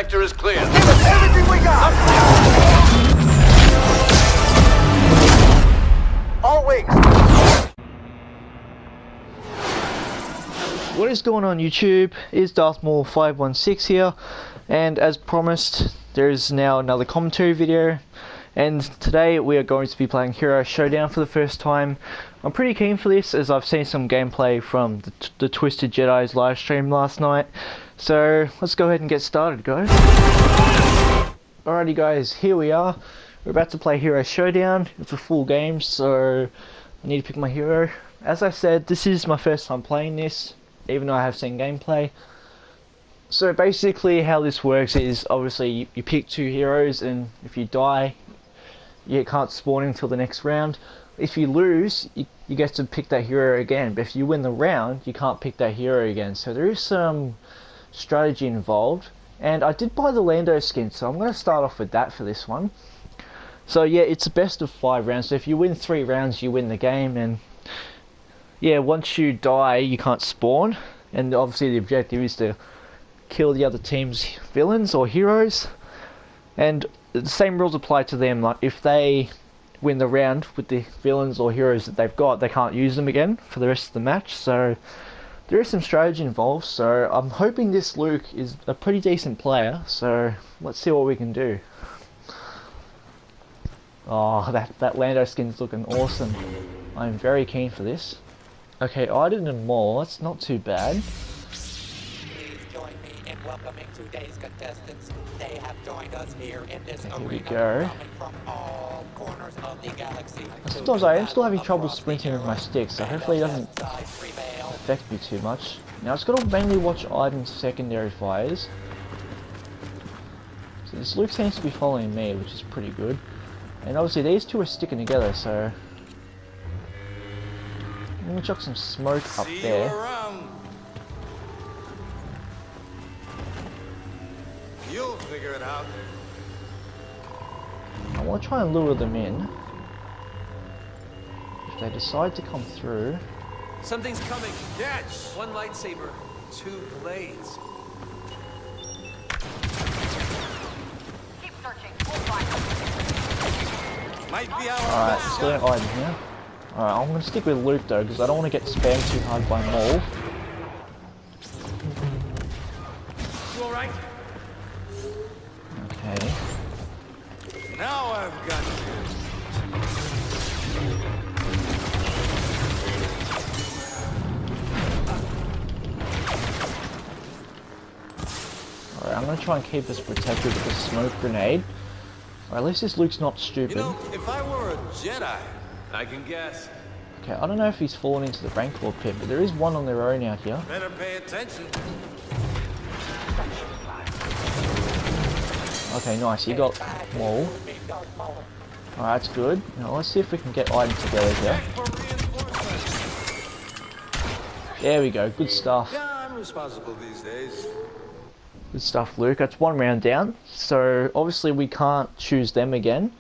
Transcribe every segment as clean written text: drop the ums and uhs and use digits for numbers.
sector is clear. Give us everything we got! All wings. What is going on YouTube? It's Darthmaul516 here, and as promised there is now another commentary video, and today we are going to be playing Hero Showdown for the first time. I'm pretty keen for this as I've seen some gameplay from the Twisted Jedi's live stream last night, so let's go ahead and get started, guys. Alrighty guys, here we are. We're about to play Hero Showdown. It's a full game, so I need to pick my hero. As I said, this is my first time playing this, even though I have seen gameplay. So basically how this works is obviously you pick two heroes, and if you die you can't spawn until the next round. If you lose you get to pick that hero again, but if you win the round you can't pick that hero again. So there is some strategy involved, and I did buy the Lando skin, so I'm going to start off with that for this one. So yeah, it's a best of 5 rounds, so if you win 3 rounds you win the game, and yeah, once you die you can't spawn, and obviously the objective is to kill the other team's villains or heroes, and the same rules apply to them. Like if they win the round with the villains or heroes that they've got, they can't use them again for the rest of the match. So there is some strategy involved, so I'm hoping this Luke is a pretty decent player, so let's see what we can do. Oh, that Lando skin's looking awesome. I'm very keen for this. Okay, Iden and more, that's not too bad. Please join me in welcoming today's contestants. They have joined us here in this Here we arena, go. coming from all corners of the galaxy. Sometimes I am still having trouble sprinting with my stick, so hopefully it doesn't affect me too much. Now it's got to mainly watch Iden's secondary fires. So this Luke seems to be following me, which is pretty good. And obviously these two are sticking together, so I'm gonna chuck some smoke up there. You'll figure it out. I want to try and lure them in. If they decide to come through. Something's coming. Catch! One lightsaber, 2 blades. Keep searching. We'll find Might be our Alright, best still shot. got Iden here. Alright, I'm gonna stick with Luke though, because I don't want to get spammed too hard by Maul. You alright? Okay. Now I've got you. Alright, I'm gonna try and keep this protected with the smoke grenade. Or at least this Luke's not stupid. You know, if I were a Jedi, I can guess. Okay, I don't know if he's fallen into the Rancor pit, but there is one on their own out here. better pay attention. Okay, nice, you got Maul. Alright, that's good. Now let's see if we can get Iden together here. For reinforcements. There we go, good stuff. Yeah, I'm responsible these days. Good stuff, Luke. That's 1 round down. So obviously we can't choose them again.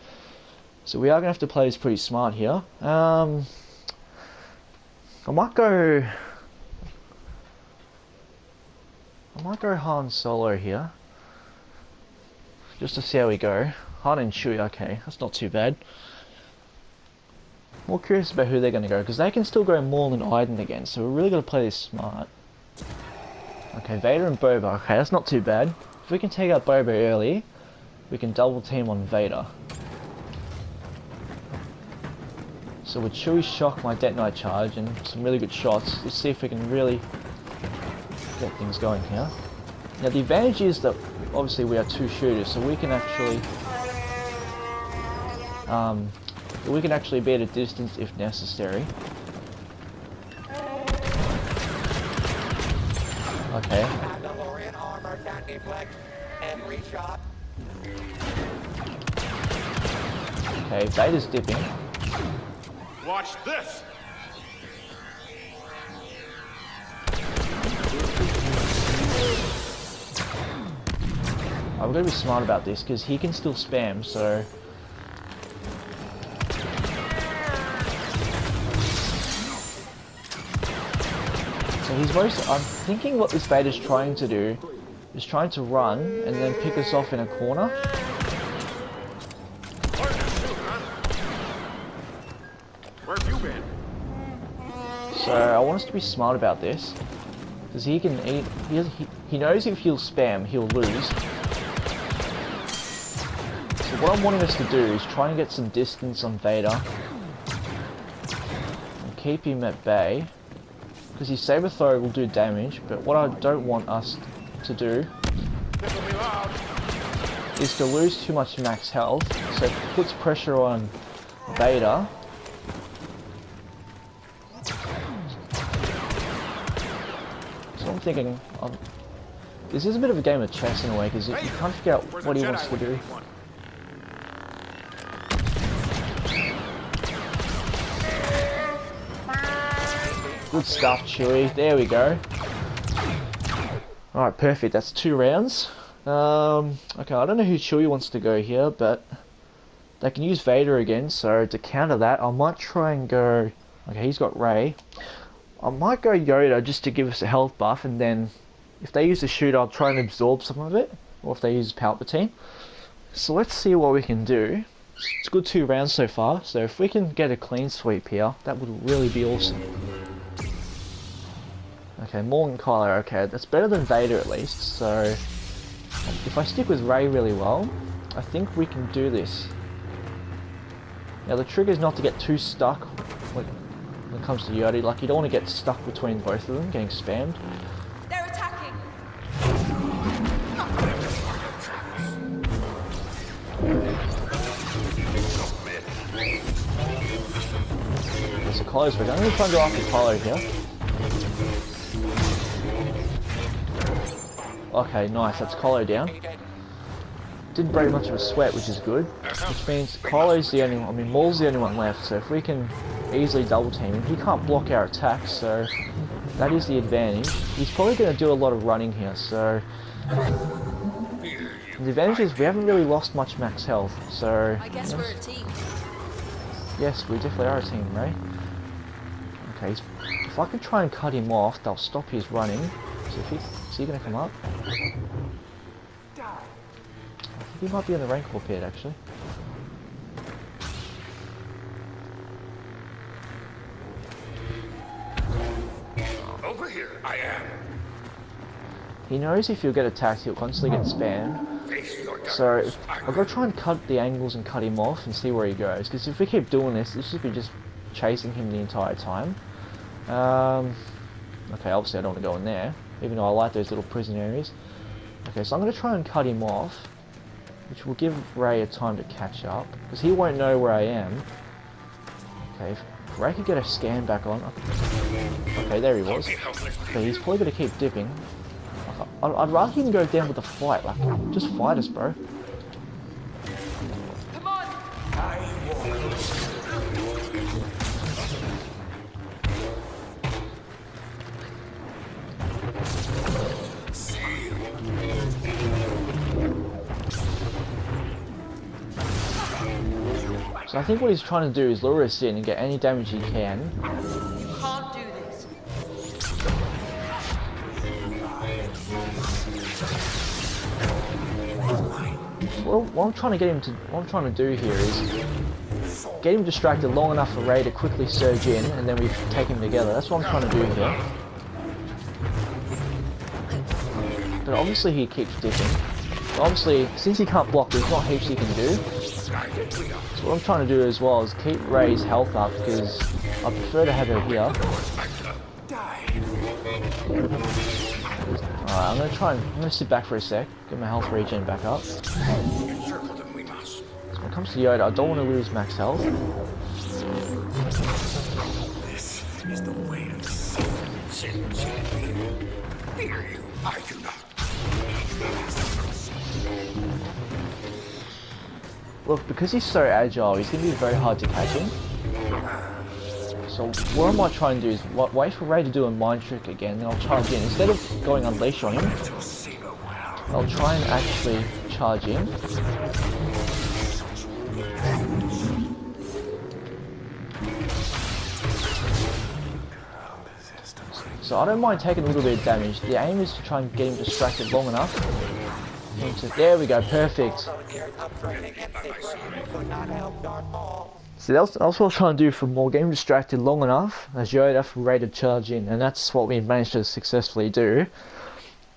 So we are going to have to play this pretty smart here. I might go Han Solo here. Just to see how we go. Han and Chewie, okay, that's not too bad. More curious about who they're going to go, because they can still go Maul and Iden again, so we're really going to play this smart. Okay, Vader and Boba, okay, that's not too bad. If we can take out Boba early, we can double team on Vader. So with Chewie shock, my detonite charge, and some really good shots, let's see if we can really get things going here. Now the advantage is that obviously we are 2 shooters, so we can actually be at a distance if necessary. Okay. Mandalorian armor can deflect every shot. Okay, Vader's dipping. Watch this. I've got to be smart about this because he can still spam, so So he's most... I'm thinking what this Vader's trying to do is trying to run and then pick us off in a corner. Hard to shoot, huh? Where have you been? So I want us to be smart about this, because he knows if he'll spam, he'll lose. So what I'm wanting us to do is try and get some distance on Vader and keep him at bay, because his saber throw will do damage. But what I don't want us to do This'll be loud. is to lose too much max health, so it puts pressure on Vader. So I'm thinking, this is a bit of a game of chess in a way, because you can't figure out Where's what the he Jedi wants to when you do. need one? Good stuff, Chewie. There we go. Alright, perfect. That's 2 rounds. Okay, I don't know who Chewie wants to go here, but they can use Vader again, so to counter that, I might try and go... Okay, he's got Rey. I might go Yoda just to give us a health buff, and then if they use the shoot, I'll try and absorb some of it, or if they use Palpatine. So let's see what we can do. It's a good 2 rounds so far, so if we can get a clean sweep here, that would really be awesome. Okay, Morgan Kylo, okay, that's better than Vader at least, so if I stick with Rey really well, I think we can do this. Now the trick is not to get too stuck when it comes to Yoda, like you don't want to get stuck between both of them, getting spammed. They're attacking. Okay, so Kylo's ready. I'm going to try and go after Kylo here. Okay, nice, that's Kylo down. Didn't break much of a sweat, which is good. Which means Kylo's the only one, I mean Maul's the only one left, so if we can easily double team him, he can't block our attacks, so that is the advantage. He's probably going to do a lot of running here, so... The advantage is we haven't really lost much max health, so... I guess we're a team. Yes, we definitely are a team, Ray. Okay, if I can try and cut him off, they'll stop his running. So is he going to come up? I think he might be in the Rancor pit, actually. Over here, I am. He knows if he'll get attacked, he'll constantly get spammed. Face your So darkness. I've got to try and cut the angles and cut him off and see where he goes. Because if we keep doing this, this should be just chasing him the entire time. Okay, obviously I don't want to go in there, even though I like those little prison areas. Okay, so I'm going to try and cut him off, which will give Rey a time to catch up, because he won't know where I am. Okay, if Rey could get a scan back on. Okay, there he was. Okay, he's probably going to keep dipping. I'd rather him go down with a fight, like, just fight us, bro. Come on. So I think what he's trying to do is lure us in and get any damage he can. You can't do this. What I'm trying to get him to, what I'm trying to do here is get him distracted long enough for Rey to quickly surge in, and then we take him together. That's what I'm trying to do here. But obviously he keeps dipping. But obviously, since he can't block, there's not heaps he can do. So what I'm trying to do as well is keep Rey's health up, because I prefer to have her here. Alright, I'm gonna sit back for a sec, get my health regen back up. So when it comes to Yoda, I don't want to lose max health. This is the way of sin. Fear you, I do not. Look, because he's so agile, he's going to be very hard to catch him. So what I might try and do is wait for Rey to do a mind trick again, then I'll charge in. Instead of going unleash on him, I'll try and actually charge in. So I don't mind taking a little bit of damage. The aim is to try and get him distracted long enough. There we go, perfect. So that's what I was trying to do for more, get him distracted long enough as Yoda for Ray to charge in, and that's what we managed to successfully do.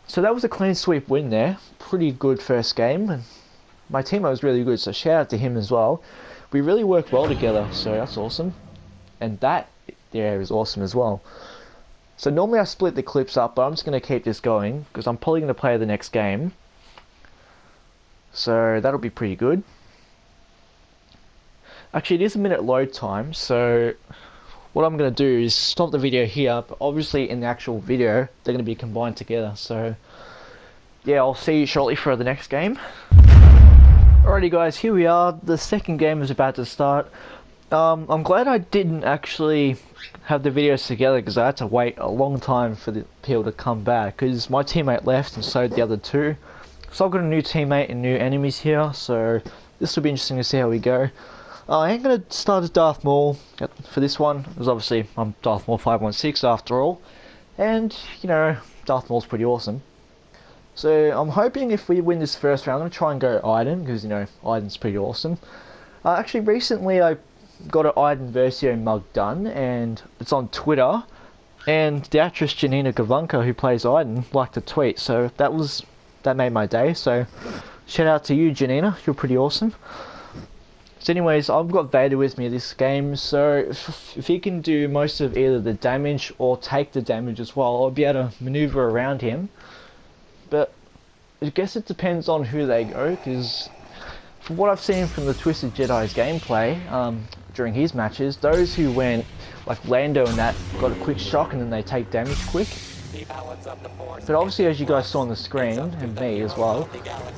So that was a clean sweep win there. Pretty good first game, and my teammate was really good, so shout out to him as well. We really worked well together, so that's awesome. And that there is awesome as well. So normally I split the clips up, but I'm just going to keep this going because I'm probably going to play the next game. So that'll be pretty good. Actually, it is a minute load time, so what I'm going to do is stop the video here, but obviously in the actual video they're going to be combined together. So yeah, I'll see you shortly for the next game. Alrighty guys, here we are. The second game is about to start. I'm glad I didn't actually have the videos together because I had to wait a long time for the people to come back because my teammate left and so did the other two. So I've got a new teammate and new enemies here, so this will be interesting to see how we go. I am going to start as Darth Maul for this one, because obviously I'm Darth Maul 516 after all, and you know, Darth Maul's pretty awesome. So I'm hoping if we win this first round, I'm going to try and go Iden, because you know, Iden's pretty awesome. Actually recently I got an Iden Versio mug done, and it's on Twitter, and the actress Janina Gavankar who plays Iden liked the tweet, so that made my day, so shout out to you Janina, you're pretty awesome. So anyways, I've got Vader with me this game, so if he can do most of either the damage or take the damage as well, I'll be able to maneuver around him. But I guess it depends on who they go, because from what I've seen from the Twisted Jedi's gameplay during his matches, those who went like Lando and that got a quick shock and then they take damage quick. But obviously, as you guys saw on the screen, and me as well,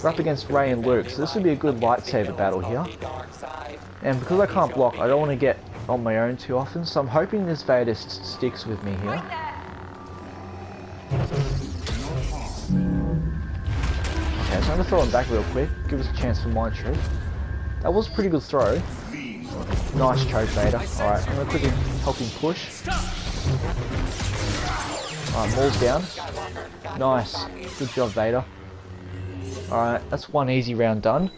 we're up against Rey and Luke, so this will be a good lightsaber battle here. And because I can't block, I don't want to get on my own too often, so I'm hoping this Vader sticks with me here. Okay, so I'm going to throw him back real quick, give us a chance for mind trick. That was a pretty good throw. Nice choke, Vader. Alright, I'm going to quickly help him push. Alright, Maul's down. Nice. Good job, Vader. Alright, that's one easy round done.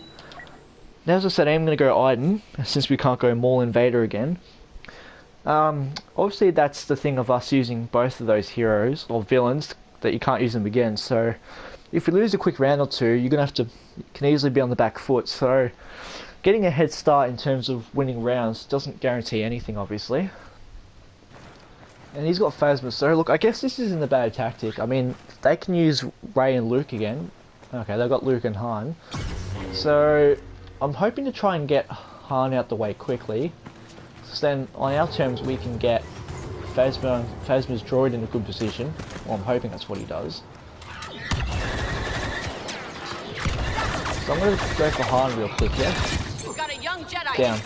Now, as I said, I'm going to go Iden, since we can't go Maul and Vader again. Obviously, that's the thing of us using both of those heroes, or villains, that you can't use them again. So, if you lose a quick round or two, you're going to can easily be on the back foot. So, getting a head start in terms of winning rounds doesn't guarantee anything, obviously. And he's got Phasma, so look, I guess this isn't a bad tactic. I mean, they can use Rey and Luke again. Okay, they've got Luke and Han. So, I'm hoping to try and get Han out the way quickly. So then, on our terms, we can get Phasma's droid in a good position. Well, I'm hoping that's what he does. So I'm going to go for Han real quick, yeah? Got a young Jedi Down.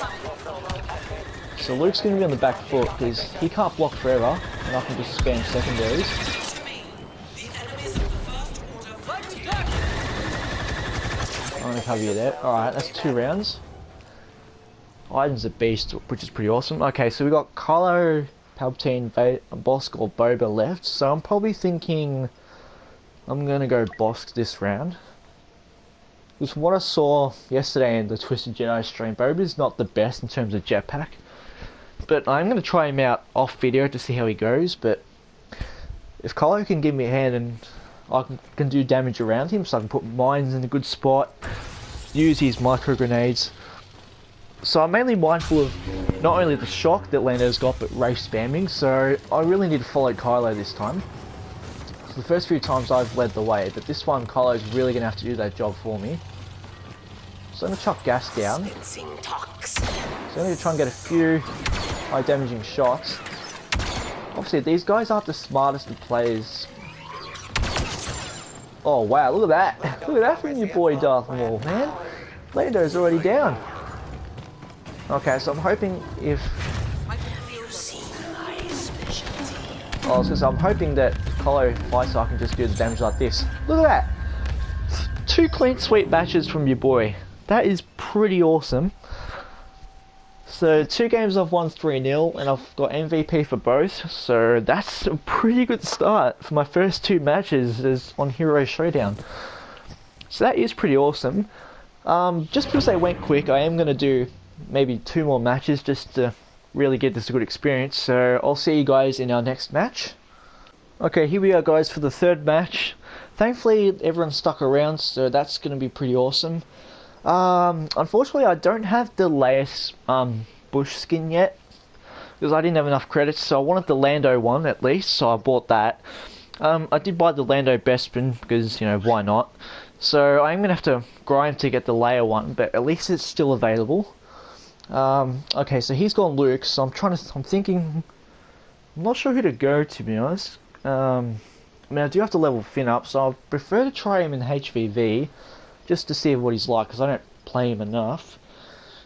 So Luke's going to be on the back foot because he can't block forever, and I can just spam secondaries. I'm going to cover you there. Alright, that's 2 rounds. Iden's a beast, which is pretty awesome. Okay, so we got Kylo, Palpatine, Bosk or Boba left, so I'm probably thinking I'm going to go Bosk this round. Because from what I saw yesterday in the Twisted Jedi stream, Boba's not the best in terms of jetpack. But I'm going to try him out off video to see how he goes, but if Kylo can give me a hand and I can do damage around him, so I can put mines in a good spot, use his micro grenades. So I'm mainly mindful of not only the shock that Lando's got, but Rey spamming, so I really need to follow Kylo this time. So the first few times I've led the way, but this one Kylo's really going to have to do that job for me. So I'm going to chuck gas down. So I'm going to try and get a few high damaging shots. Obviously these guys aren't the smartest of players. Oh wow, look at that. Look at that from your boy Darth Maul, man. Lando's already down. Okay, so I'm hoping if... Oh, so I'm hoping that Kylo fights so I can just do the damage like this. Look at that. 2 clean sweep matches from your boy. That is pretty awesome. So 2 games I've won 3-0 and I've got MVP for both, so that's a pretty good start for my first 2 matches as on Hero Showdown. So that is pretty awesome. Just because they went quick, I am going to do maybe 2 more matches just to really get this a good experience, so I'll see you guys in our next match. Okay, here we are guys for the 3rd match. Thankfully everyone stuck around, so that's going to be pretty awesome. Unfortunately I don't have the latest bush skin yet because I didn't have enough credits, so I wanted the Lando one at least, so I bought that. I did buy the Lando Bespin because, you know, why not? So I'm gonna have to grind to get the Leia one, but at least it's still available. Okay, so he's gone Luke, so I'm thinking, I'm not sure who to go, to be honest. I mean, I do have to level Finn up, so I prefer to try him in HVV just to see what he's like, because I don't play him enough.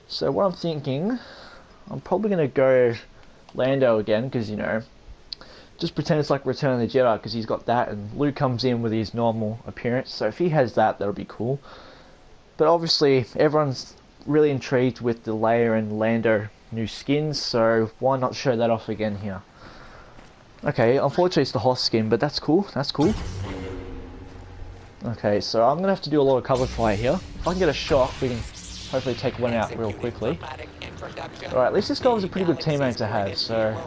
So what I'm thinking, I'm probably going to go Lando again, because, you know, just pretend it's like Return of the Jedi, because he's got that, and Luke comes in with his normal appearance, so if he has that, that'll be cool. But obviously, everyone's really intrigued with the Leia and Lando new skins, so why not show that off again here? Okay, unfortunately it's the Hoth skin, but that's cool, that's cool. Okay, so I'm gonna have to do a lot of cover fire here. If I can get a shot, we can hopefully take one out real quickly. Alright, at least this guy was a pretty good teammate to have, so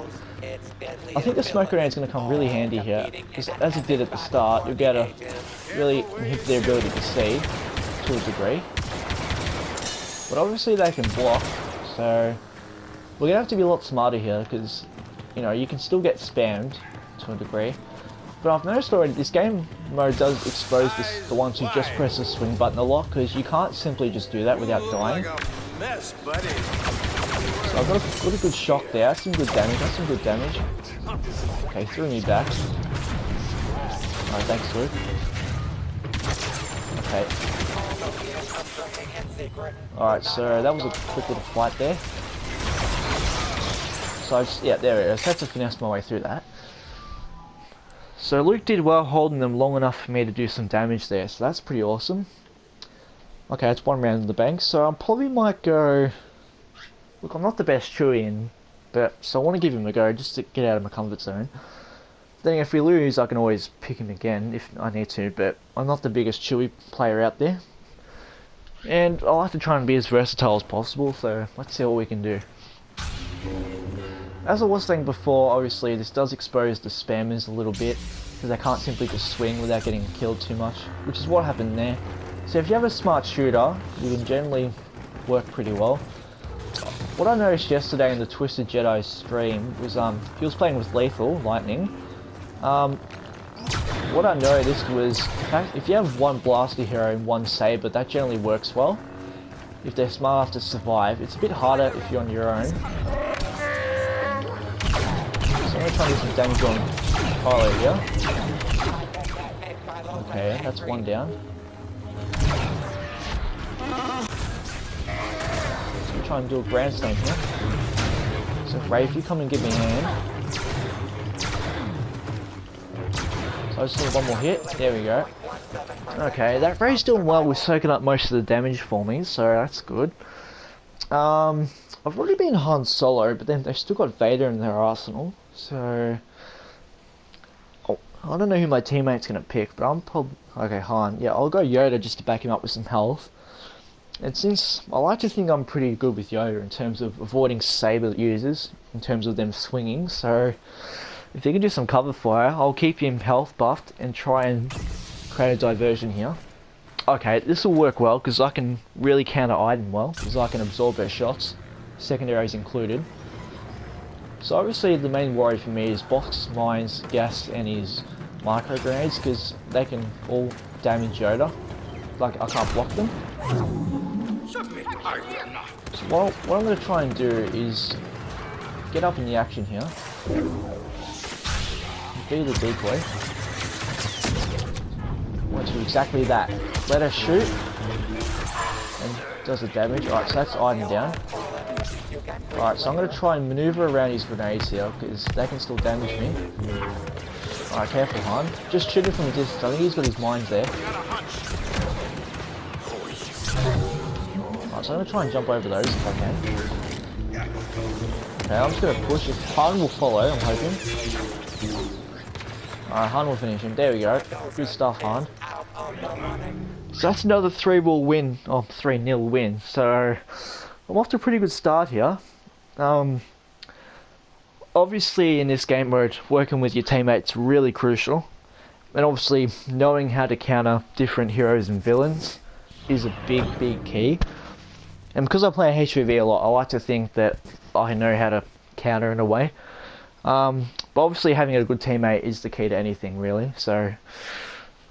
I think the smoke grenade is going to come really handy here, because as it did at the start, you'll be able to really inhibit their ability to see to a degree. But obviously they can block, so we're going to have to be a lot smarter here, because, you know, you can still get spammed to a degree. But I've noticed already this game mode does expose the ones who just press the swing button a lot, because you can't simply just do that without dying. So I've got a good shock there, that's some good damage, that's some good damage. Okay, threw me back. Alright, thanks Luke. Okay. Alright, so that was a quick little fight there. So I just, yeah, there it is. I had to finesse my way through that. So Luke did well holding them long enough for me to do some damage there, so that's pretty awesome. Okay, that's 1 round in the bank, so I probably might go... Look, I'm not the best Chewie, so I want to give him a go just to get out of my comfort zone. Then if we lose, I can always pick him again if I need to, but I'm not the biggest Chewie player out there. And I like to try and be as versatile as possible, so let's see what we can do. As I was saying before, obviously this does expose the spammers a little bit, because they can't simply just swing without getting killed too much, which is what happened there. So if you have a smart shooter, you can generally work pretty well. What I noticed yesterday in the Twisted Jedi stream was he was playing with Lethal Lightning. What I noticed was, in fact, if you have 1 blaster hero and 1 saber, that generally works well. If they're smart enough to survive, it's a bit harder if you're on your own. So I'm going to try and do some damage on Kylo here. Okay, that's 1 down. Try and do a grandstand here. So Ray, if you come and give me a hand. So I just need 1 more hit. There we go. Okay, that Ray's doing well with soaking up most of the damage for me, so that's good. I've already been Han Solo, but then they've still got Vader in their arsenal, so... Oh, I don't know who my teammate's going to pick, but I'm probably... Okay, Han. Yeah, I'll go Yoda just to back him up with some health. And since I like to think I'm pretty good with Yoda in terms of avoiding saber users, in terms of them swinging, so if he can do some cover fire, I'll keep him health buffed and try and create a diversion here. Okay, this will work well because I can really counter Iden well, because I can absorb her shots, secondaries included. So obviously the main worry for me is box mines, gas and his micro grenades, because they can all damage Yoda. Like, I can't block them. So what I'm going to try and do is get up in the action here. Be the decoy. I want to do exactly that. Let her shoot. And does the damage. Alright, so that's Iden down. Alright, so I'm going to try and maneuver around his grenades here, because they can still damage me. Alright, careful Han. Just shoot him from a distance. I think he's got his mines there. Alright, so I'm going to try and jump over those if I can. Okay, I'm just gonna push. Han will follow, I'm hoping. Alright, Han will finish him. There we go. Good stuff, Han. So that's another 3-0 win. Oh, 3-0 win. So I'm off to a pretty good start here. Obviously in this game mode, working with your teammates really crucial. And obviously knowing how to counter different heroes and villains is a big key. And because I play HVV a lot, I like to think that I know how to counter in a way. But obviously having a good teammate is the key to anything really. So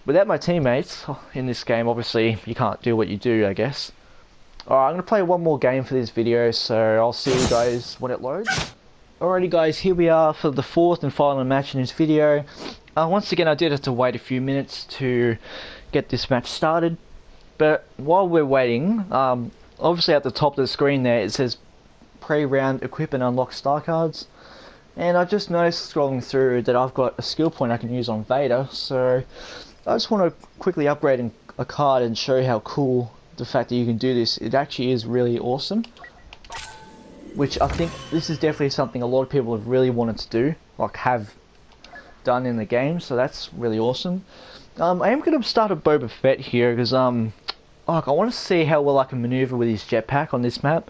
without my teammates in this game, obviously you can't do what you do, I guess. Alright, I'm going to play one more game for this video, so I'll see you guys when it loads. Alrighty guys, here we are for the 4th and final match in this video. Once again, I did have to wait a few minutes to get this match started. But while we're waiting, obviously at the top of the screen there it says pre-round equip and unlock star cards. And I just noticed scrolling through that I've got a skill point I can use on Vader, so I just want to quickly upgrade a card and show how cool the fact that you can do this. It actually is really awesome. Which I think this is definitely something a lot of people have really wanted to do, like have done in the game, so that's really awesome. I am going to start a Boba Fett here because I want to see how well I can maneuver with his jetpack on this map.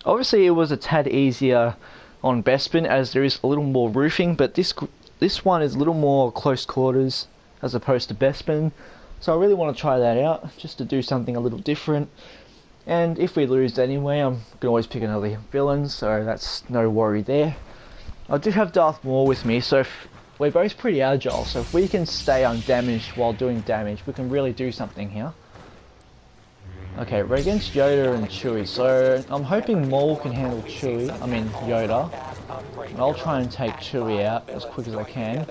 Obviously it was a tad easier on Bespin as there is a little more roofing, but this one is a little more close quarters as opposed to Bespin. So I really want to try that out, just to do something a little different. And if we lose anyway, I'm going to always pick another villain, so that's no worry there. I do have Darth Maul with me, so we're both pretty agile, so if we can stay undamaged while doing damage, we can really do something here. Okay, we're against Yoda and Chewie, so I'm hoping Maul can handle Yoda. And I'll try and take Chewie out as quick as I can.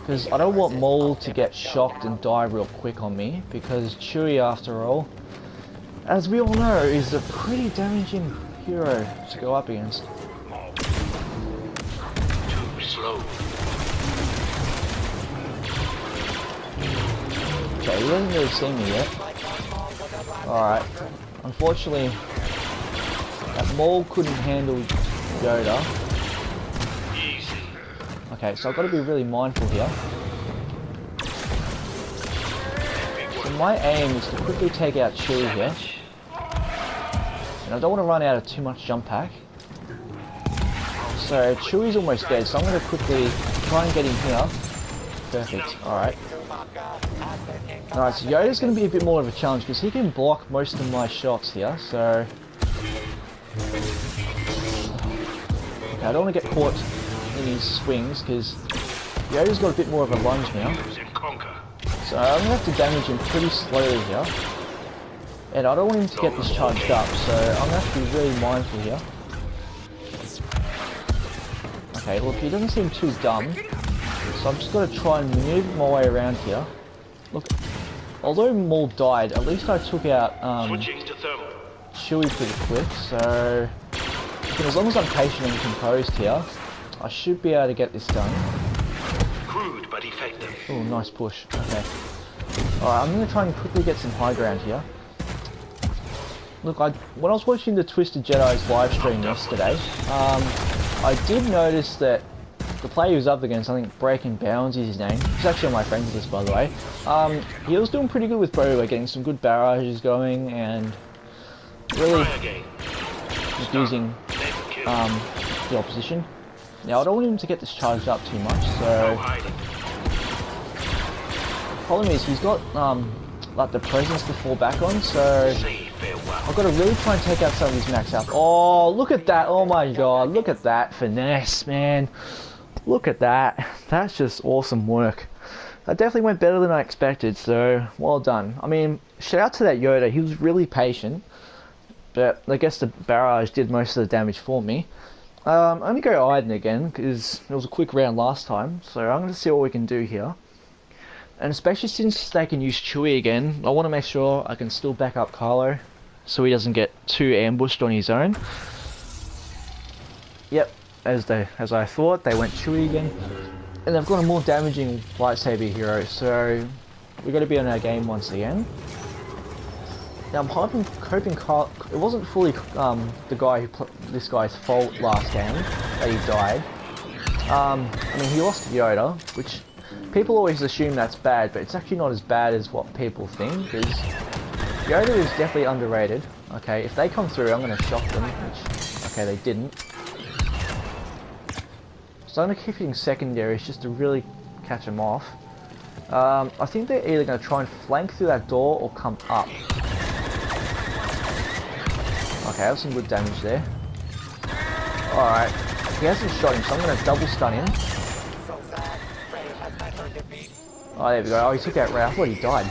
Because I don't want Maul to get shocked and die real quick on me, because Chewie, after all, as we all know, is a pretty damaging hero to go up against. Too slow. Okay, he hasn't really seen me yet. Alright. Unfortunately, that Maul couldn't handle Yoda. Okay, so I've got to be really mindful here. So my aim is to quickly take out Chewie here. And I don't want to run out of too much jump pack. So Chewie's almost dead, so I'm going to quickly try and get him here. Perfect, alright. Alright, so Yoda's going to be a bit more of a challenge because he can block most of my shots here, so... Okay, I don't want to get caught in his swings because Yoda's got a bit more of a lunge now. So I'm going to have to damage him pretty slowly here. And I don't want him to get this charged up, so I'm going to have to be really mindful here. Okay, look, he doesn't seem too dumb. So I'm just going to try and maneuver my way around here. Look, although Maul died, at least I took out Chewie pretty quick, so as long as I'm patient and composed here, I should be able to get this done. Crude but effective. Oh, nice push. Okay. Alright, I'm going to try and quickly get some high ground here. Look, when I was watching the Twisted Jedi's live stream yesterday, I did notice that the player he was up against, I think Breaking Bounds is his name. He's actually on my friends list, by the way. He was doing pretty good with Boba, getting some good barrages going and really confusing the opposition. Now, I don't want him to get this charged up too much, so... The problem is, he's got like the presence to fall back on, so I've got to really try and take out some of his max health. Oh, look at that! Oh my god, look at that finesse, man! Look at that! That's just awesome work. That definitely went better than I expected, so well done. I mean, shout out to that Yoda, he was really patient, but I guess the barrage did most of the damage for me. I'm going to go Iden again, because it was a quick round last time, so I'm going to see what we can do here. And especially since they can use Chewie again, I want to make sure I can still back up Kylo, so he doesn't get too ambushed on his own. Yep, as I thought, they went Chewie again. And they've got a more damaging lightsaber hero, so we've got to be on our game once again. Now I'm hoping Carl, it wasn't fully the guy this guy's fault last game that he died. I mean, he lost to Yoda, which people always assume that's bad, but it's actually not as bad as what people think, because Yoda is definitely underrated. Okay, if they come through, I'm going to shock them, which, okay, they didn't. So I'm going to keep hitting secondaries just to really catch them off. I think they're either going to try and flank through that door or come up. Okay, I have some good damage there. Alright, he hasn't shot him, so I'm going to double stun him. Oh, there we go. Oh, he took out Ray. I thought he died.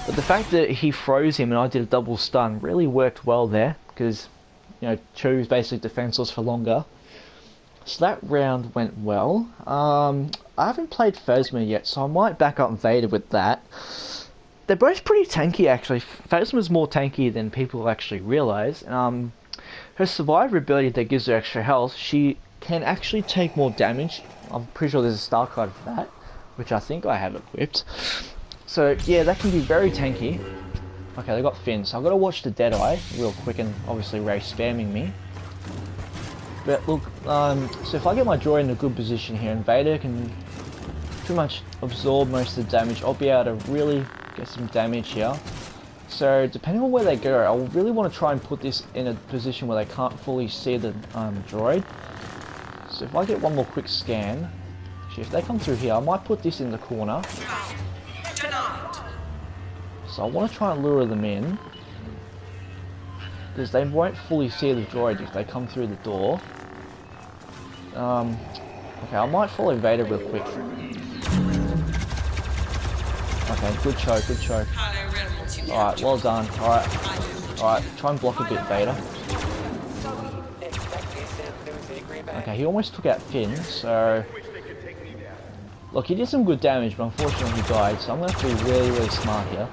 But the fact that he froze him and I did a double stun really worked well there, because, you know, Chu's basically defenseless for longer. So that round went well. I haven't played Phasma yet, so I might back up Vader with that. They're both pretty tanky, actually. Phasma's more tanky than people actually realise. Her survivability that gives her extra health, she can actually take more damage. I'm pretty sure there's a star card for that, which I think I have equipped. So yeah, that can be very tanky. Okay, they got Finn, so I've got to watch the Deadeye real quick, and obviously Ray spamming me. But look, so if I get my droid in a good position here, and Vader can pretty much absorb most of the damage, I'll be able to really get some damage here. So depending on where they go, I really want to try and put this in a position where they can't fully see the droid. So if I get one more quick scan, actually if they come through here, I might put this in the corner. So I want to try and lure them in, because they won't fully see the droid if they come through the door. Okay, I might follow Vader real quick. Okay, good choke, good choke. Alright, well done. Alright, try and block a bit, Vader. Okay, he almost took out Finn, so... Look, he did some good damage, but unfortunately he died, so I'm going to have to be really, really smart here.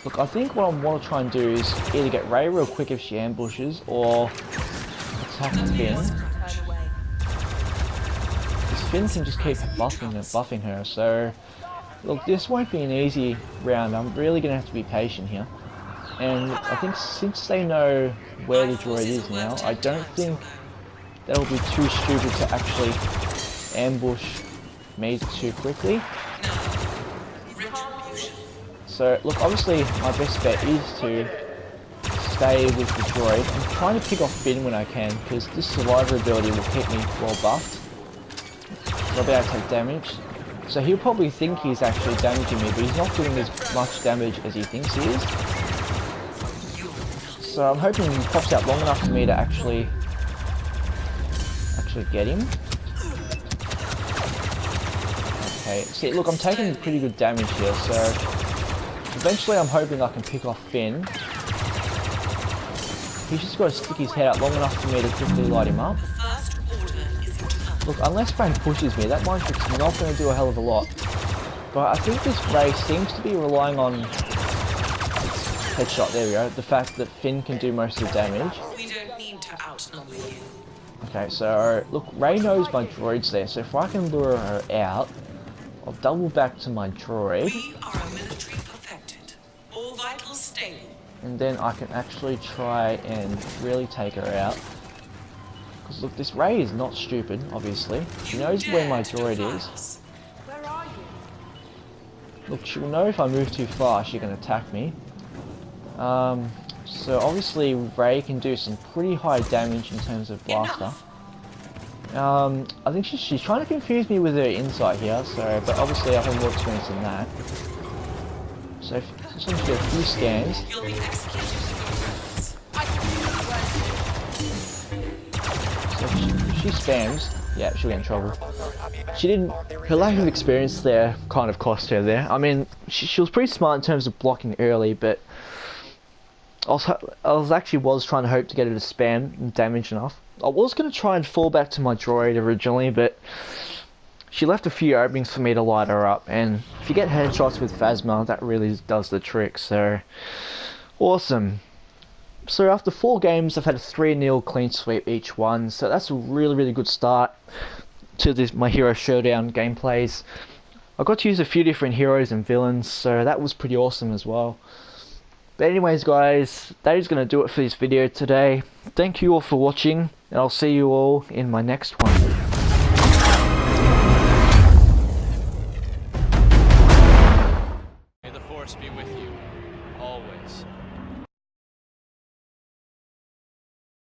Look, I think what I want to try and do is either get Rey real quick if she ambushes, or attack Finn. Because Finn can just keep buffing her, so... Look, this won't be an easy round. I'm really going to have to be patient here. And I think since they know where the droid is now, I don't think that'll be too stupid to actually ambush me too quickly. So, look, obviously my best bet is to stay with the droid. I'm trying to pick off Finn when I can, because this survivability will keep me well buffed. So I'll be able to take damage. So he'll probably think he's actually damaging me, but he's not doing as much damage as he thinks he is. So I'm hoping he pops out long enough for me to actually get him. Okay, see, look, I'm taking pretty good damage here, so eventually I'm hoping I can pick off Finn. He's just got to stick his head out long enough for me to quickly light him up. Look, unless Brain pushes me, that Mind Trick's not going to do a hell of a lot. But I think this Rey seems to be relying on headshot, there we go, the fact that Finn can do most of the damage. We don't need to outnumber you. Okay, so look, Rey knows my droid's there, so if I can lure her out, I'll double back to my droid. We are a military perfected. All vitals stable. And then I can actually try and really take her out. Because look, this Rey is not stupid, obviously. She knows where my droid is. Where are you? Look, she'll know if I move too far, she can attack me. So obviously Rey can do some pretty high damage in terms of blaster. I think she's trying to confuse me with her insight here, so, but obviously I have more experience than that. So just need to do a few scans. You'll be executed. So if she spams, yeah, she'll get in trouble. She didn't, her lack of experience there kind of cost her there. I mean, she was pretty smart in terms of blocking early, but I was actually trying to hope to get her to spam and damage enough. I was going to try and fall back to my droid originally, but she left a few openings for me to light her up, and if you get headshots with Phasma, that really does the trick, so awesome. So after 4 games, I've had a 3-0 clean sweep each one, so that's a really, really good start to my Hero Showdown gameplays. I got to use a few different heroes and villains, so that was pretty awesome as well. But anyways guys, that is going to do it for this video today. Thank you all for watching, and I'll see you all in my next one. May the Force be with you, always.